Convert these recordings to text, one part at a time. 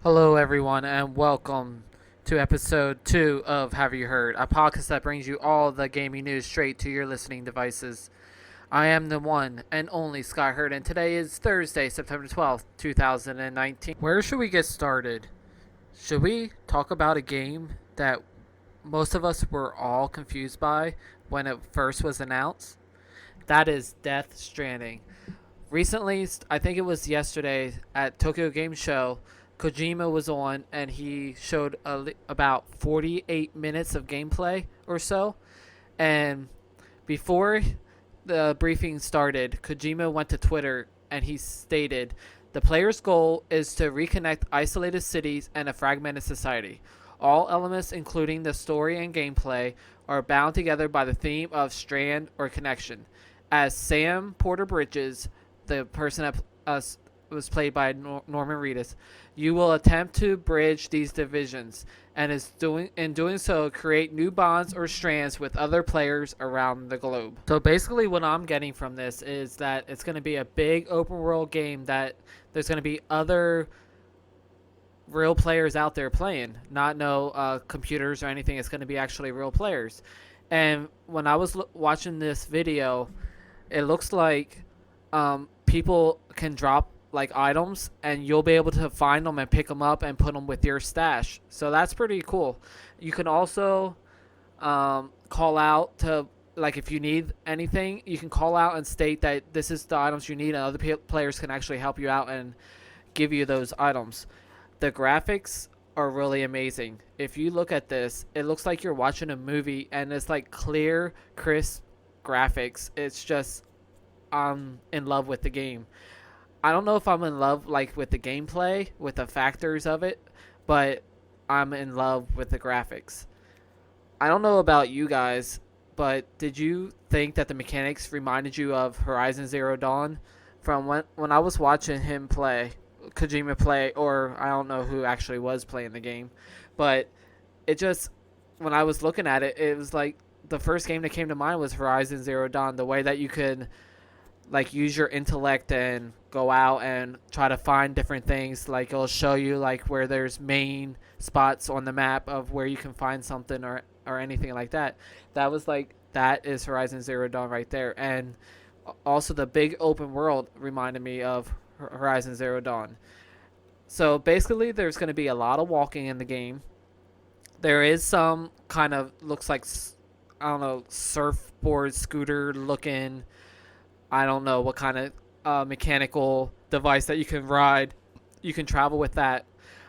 Hello, everyone, and welcome to episode 2 of Have You Heard, a podcast that brings you all the gaming news straight to your listening devices. I am the one and only Sky Hurd, and today is Thursday, September 12th, 2019. Where should we get started? Should we talk about a game that most of us were all confused by when it first was announced? That is Death Stranding. Recently, I think it was yesterday at Tokyo Game Show, Kojima was on and he showed about 48 minutes of gameplay or so. And before the briefing started, Kojima went to Twitter and he stated, "The player's goal is to reconnect isolated cities and a fragmented society. All elements, including the story and gameplay, are bound together by the theme of strand or connection. As Sam Porter Bridges, the person that was played by Norman Reedus, you will attempt to bridge these divisions, and in doing so create new bonds or strands with other players around the globe." So basically, what I'm getting from this is that it's going to be a big open world game that there's going to be other real players out there playing, not no computers or anything. It's going to be actually real players. And when I was watching this video, it looks like people can drop like items and you'll be able to find them and pick them up and put them with your stash. So that's pretty cool. You can also call out to, like, if you need anything, you can call out and state that this is the items you need, and other players can actually help you out and give you those items. The graphics are really amazing. If you look at this, it looks like you're watching a movie, and it's like clear, crisp graphics. It's just, I'm in love with the game. I don't know if I'm in love like with the gameplay, with the factors of it, but I'm in love with the graphics. I don't know about you guys, but did you think that the mechanics reminded you of Horizon Zero Dawn? From when I was watching him play, Kojima play, or I don't know who actually was playing the game, but it just, when I was looking at it, it was like the first game that came to mind was Horizon Zero Dawn. The way that you could like use your intellect and go out and try to find different things, like it'll show you like where there's main spots on the map of where you can find something or anything like that. That is Horizon Zero Dawn right there. And also the big open world reminded me of Horizon Zero Dawn. So basically there's going to be a lot of walking in the game. There is some kind of, looks like, I don't know, surfboard scooter looking, I don't know what kind of mechanical device that you can ride. You can travel with that.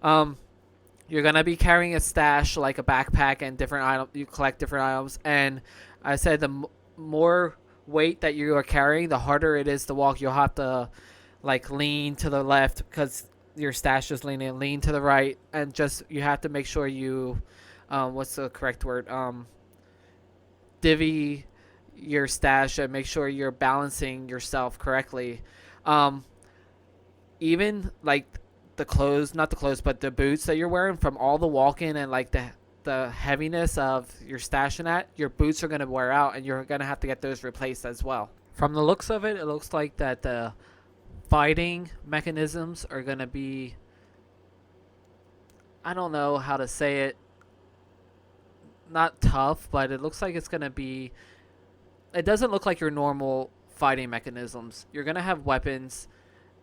You're gonna be carrying a stash, like a backpack, and different items. You collect different items, and I said the more weight that you are carrying, the harder it is to walk. You'll have to like lean to the left because your stash is leaning. Lean to the right, and just you have to make sure you, what's the correct word? Divvy your stash and make sure you're balancing yourself correctly. Even like the clothes, not the clothes, but the boots that you're wearing, from all the walking and like the heaviness of your stash and that, your boots are going to wear out and you're going to have to get those replaced as well. From the looks of it, it looks like that the fighting mechanisms are going to be, I don't know how to say it, not tough, but it looks like it's going to be, it doesn't look like your normal fighting mechanisms. You're going to have weapons.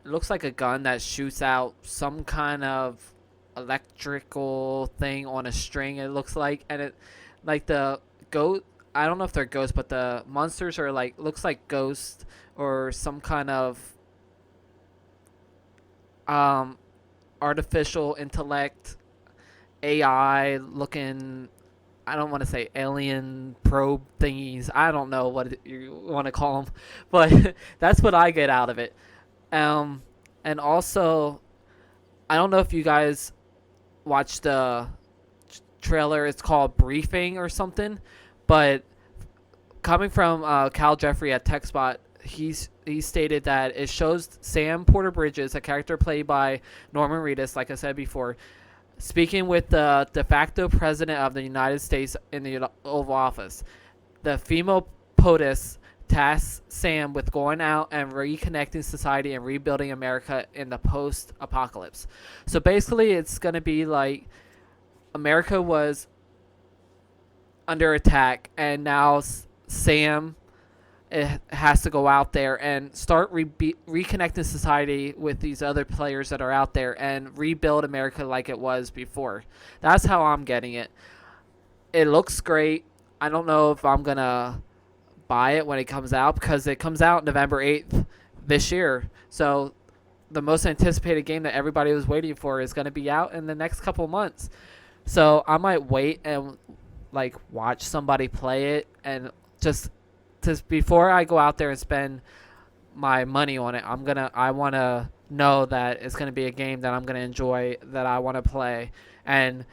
It looks like a gun that shoots out some kind of electrical thing on a string, it looks like. And it, like the goat, I don't know if they're ghosts, but the monsters are like, looks like ghosts or some kind of artificial intellect, AI looking, I don't want to say alien probe thingies. I don't know what you want to call them, but that's what I get out of it. And also, I don't know if you guys watched the trailer. It's called Briefing or something, but coming from Cal Jeffrey at TechSpot, he stated that it shows Sam Porter Bridges, a character played by Norman Reedus, like I said before, speaking with the de facto president of the United States in the Oval Office. The female POTUS tasks Sam with going out and reconnecting society and rebuilding America in the post-apocalypse. So basically, it's going to be like America was under attack, and now Sam has to go out there and start reconnecting society with these other players that are out there and rebuild America like it was before. That's how I'm getting it. It looks great. I don't know if I'm going to buy it when it comes out because it comes out November 8th this year. So the most anticipated game that everybody was waiting for is going to be out in the next couple months. So I might wait and like watch somebody play it and just before I go out there and spend my money on it, I want to know that it's going to be a game that I'm going to enjoy, that I want to play. And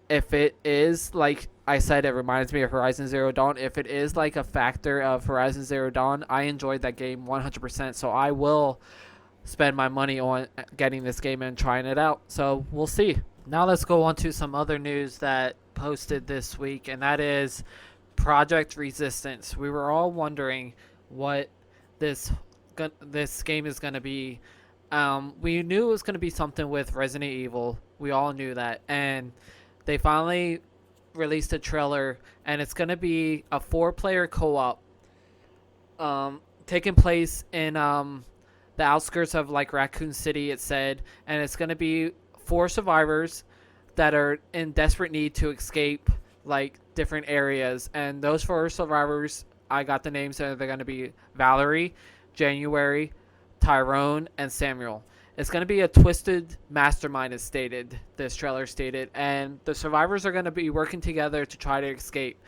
if it is, like I said, it reminds me of Horizon Zero Dawn. If it is like a factor of Horizon Zero Dawn, I enjoyed that game 100%. So I will spend my money on getting this game and trying it out. So we'll see. Now let's go on to some other news that posted this week, and that is Project Resistance. We were all wondering what this game is going to be. We knew it was going to be something with Resident Evil. We all knew that. And they finally released a trailer, and it's going to be a 4-player co-op taking place in the outskirts of like Raccoon City, it said. And it's going to be 4 survivors that are in desperate need to escape like different areas, and those 4 survivors, I got the names, and they're going to be Valerie, January, Tyrone, and Samuel. It's going to be a twisted mastermind, as stated, this trailer stated, and the survivors are going to be working together to try to escape.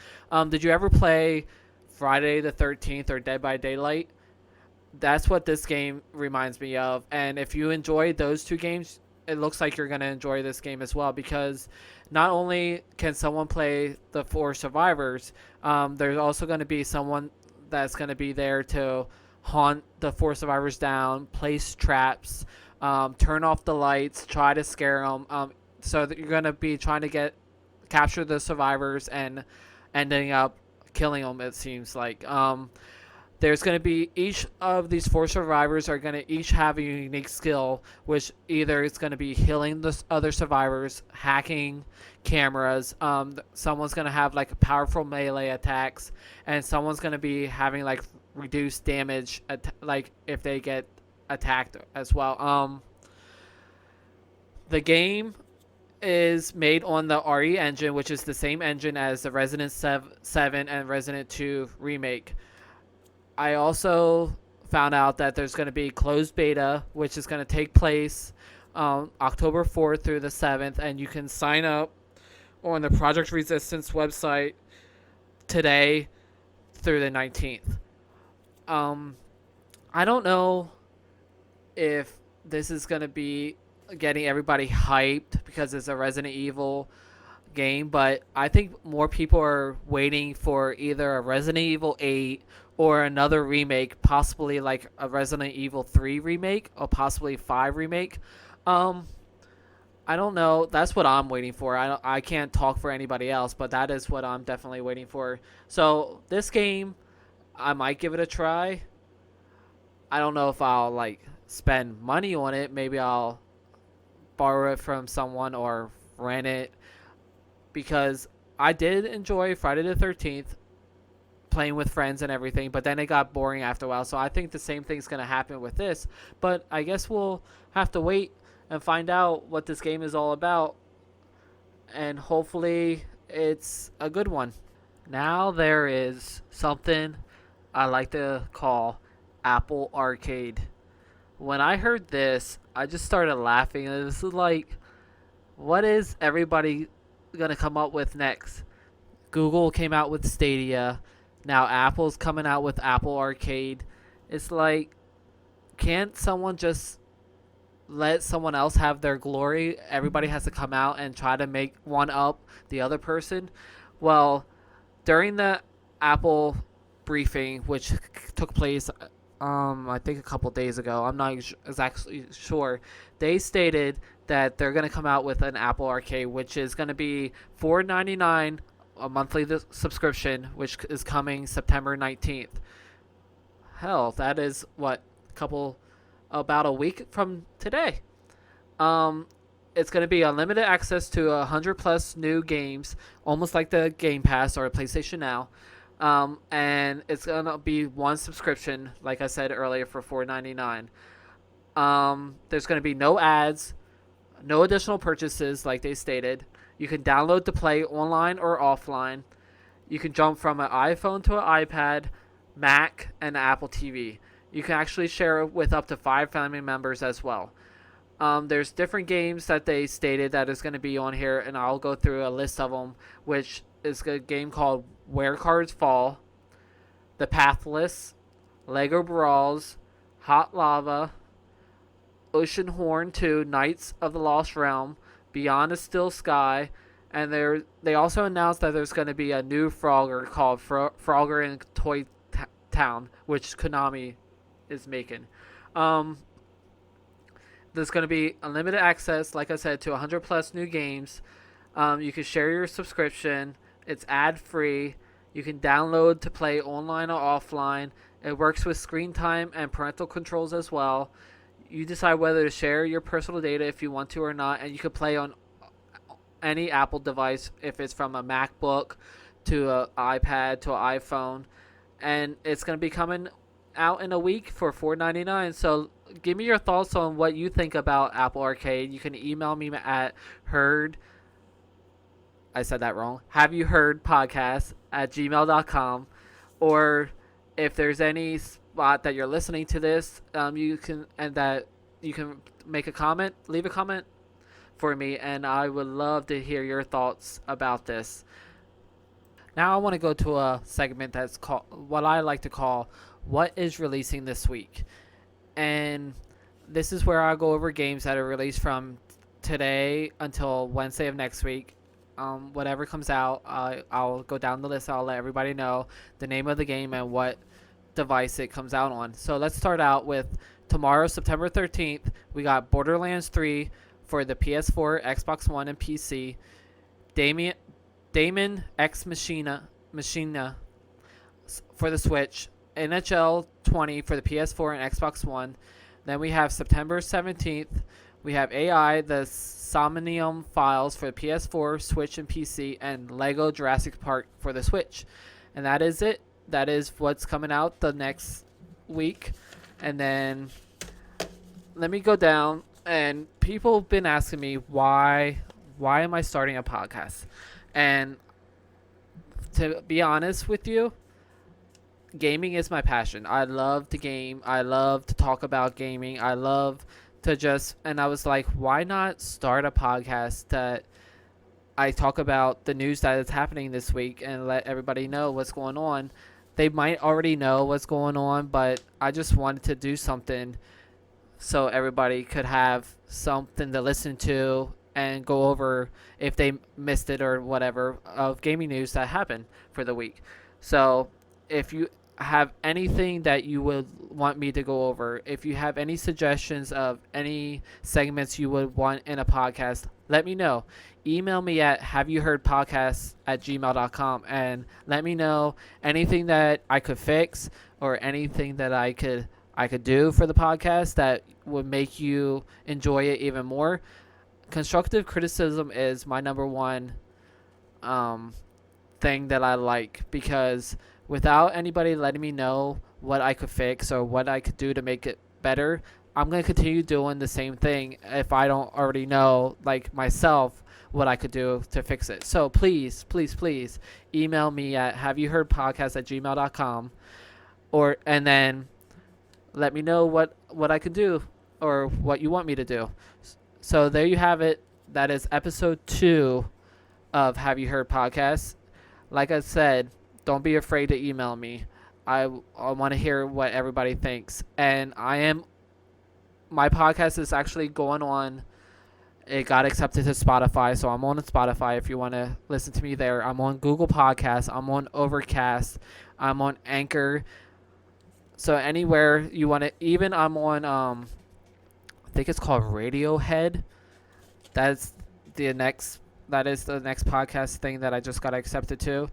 Did you ever play Friday the 13th or Dead by Daylight? That's what this game reminds me of, and if you enjoyed those 2 games, it looks like you're going to enjoy this game as well, because not only can someone play the 4 survivors, there's also going to be someone that's going to be there to hunt the 4 survivors down, place traps, turn off the lights, try to scare them. So that you're going to be trying to capture the survivors and ending up killing them, it seems like. There's going to be each of these 4 survivors are going to each have a unique skill, which either it's going to be healing the other survivors, hacking cameras. Someone's going to have like powerful melee attacks, and someone's going to be having like reduced damage, like if they get attacked as well. The game is made on the RE engine, which is the same engine as the Resident 7 and Resident 2 remake. I also found out that there's going to be closed beta, which is going to take place October 4th through the 7th, and you can sign up on the Project Resistance website today through the 19th. I don't know if this is going to be getting everybody hyped because it's a Resident Evil game, but I think more people are waiting for either a Resident Evil 8 or another remake, possibly like a Resident Evil 3 remake or possibly 5 remake. I don't know. That's what I'm waiting for. I can't talk for anybody else, but that is what I'm definitely waiting for. So this game, I might give it a try. I don't know if I'll like spend money on it. Maybe I'll borrow it from someone or rent it, because I did enjoy Friday the 13th playing with friends and everything, but then it got boring after a while. So I think the same thing's going to happen with this, but I guess we'll have to wait and find out what this game is all about, and hopefully it's a good one. Now there is something I like to call Apple Arcade. When I heard this, I just started laughing. It was like, what is everybody gonna come up with next? Google came out with Stadia. Now Apple's coming out with Apple Arcade. It's like, can't someone just let someone else have their glory? Everybody has to come out and try to make one up the other person. Well, during the Apple briefing, which took place I think a couple days ago, I'm not exactly sure, they stated that they're going to come out with an Apple Arcade, which is going to be $4.99 a monthly subscription, which is coming September 19th. hell, that is what about a week from today. Um, it's going to be unlimited access to 100 plus new games, almost like the Game Pass or PlayStation Now. And it's going to be one subscription, like I said earlier, for $4.99. There's going to be no ads, no additional purchases, like they stated. You can download to play online or offline. You can jump from an iPhone to an iPad, Mac, and Apple TV. You can actually share it with up to 5 family members as well. There's different games that they stated that is going to be on here, and I'll go through a list of them, which is a game called Where Cards Fall, The Pathless, Lego Brawls, Hot Lava, Ocean Horn 2, Knights of the Lost Realm, Beyond a Still Sky, and they also announced that there's going to be a new Frogger called Frogger in Toy Town, which Konami is making. There's going to be unlimited access, like I said, to 100 plus new games. You can share your subscription. It's ad free. You can download to play online or offline. It works with screen time and parental controls as well. You decide whether to share your personal data if you want to or not, and you can play on any Apple device, if it's from a MacBook to an iPad to an iPhone. And it's going to be coming out in a week for $4.99. So give me your thoughts on what you think about Apple Arcade. You can email me at Hurd. I said that wrong. Have you heard podcast at gmail.com, or if there's any spot that you're listening to this, you can make a comment, leave a comment for me, and I would love to hear your thoughts about this. Now I want to go to a segment that's called what I like to call what is releasing this week. And this is where I'll go over games that are released from today until Wednesday of next week. Whatever comes out, I'll go down the list. I'll let everybody know the name of the game and what device it comes out on. So let's start out with tomorrow, September 13th. We got Borderlands 3 for the PS4, Xbox One, and PC. Damon X Machina for the Switch. NHL 20 for the PS4 and Xbox One. Then we have September 17th. We have AI, the Somnium Files for the PS4, Switch, and PC, and Lego Jurassic Park for the Switch. And that is it. That is what's coming out the next week. And then let me go down. And people have been asking me why am I starting a podcast? And to be honest with you, gaming is my passion. I love to game. I love to talk about gaming. I love to and I was like, why not start a podcast that I talk about the news that is happening this week and let everybody know what's going on. They might already know what's going on, but I just wanted to do something so everybody could have something to listen to and go over if they missed it or whatever of gaming news that happened for the week. So if you have anything that you would want me to go over, if you have any suggestions of any segments you would want in a podcast, let me know. Email me at haveyouheardpodcast@gmail.com and let me know anything that I could fix or anything that I could do for the podcast that would make you enjoy it even more. Constructive criticism is my number one thing that I like, because without anybody letting me know what I could fix or what I could do to make it better, I'm going to continue doing the same thing if I don't already know, like myself, what I could do to fix it. So please, please, please email me at haveyouheardpodcast@gmail.com and then let me know what I could do or what you want me to do. So there you have it. That is episode 2 of Have You Heard Podcast. Like I said, don't be afraid to email me. I want to hear what everybody thinks. And my podcast is actually going on. It got accepted to Spotify, so I'm on Spotify if you want to listen to me there. I'm on Google Podcasts. I'm on Overcast. I'm on Anchor. So anywhere you want to, even I'm on, I think it's called Radiohead. That is the next podcast thing that I just got accepted to.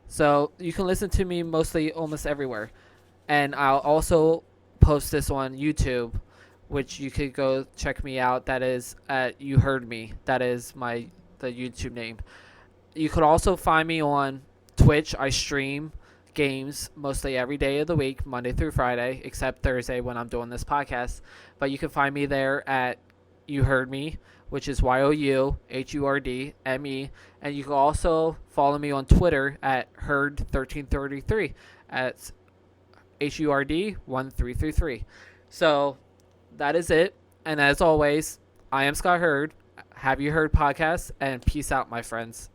So you can listen to me mostly almost everywhere. And I'll also post this on YouTube, which you could go check me out. That is at You Heard Me. That is the YouTube name. You could also find me on Twitch. I stream games mostly every day of the week, Monday through Friday, except Thursday when I'm doing this podcast. But you can find me there at You Heard Me, which is YOUHURDME. And you can also follow me on Twitter at Hurd1333 at HURD1333. So that is it. And as always, I am Scott Hurd. Have You Heard podcast, and peace out, my friends.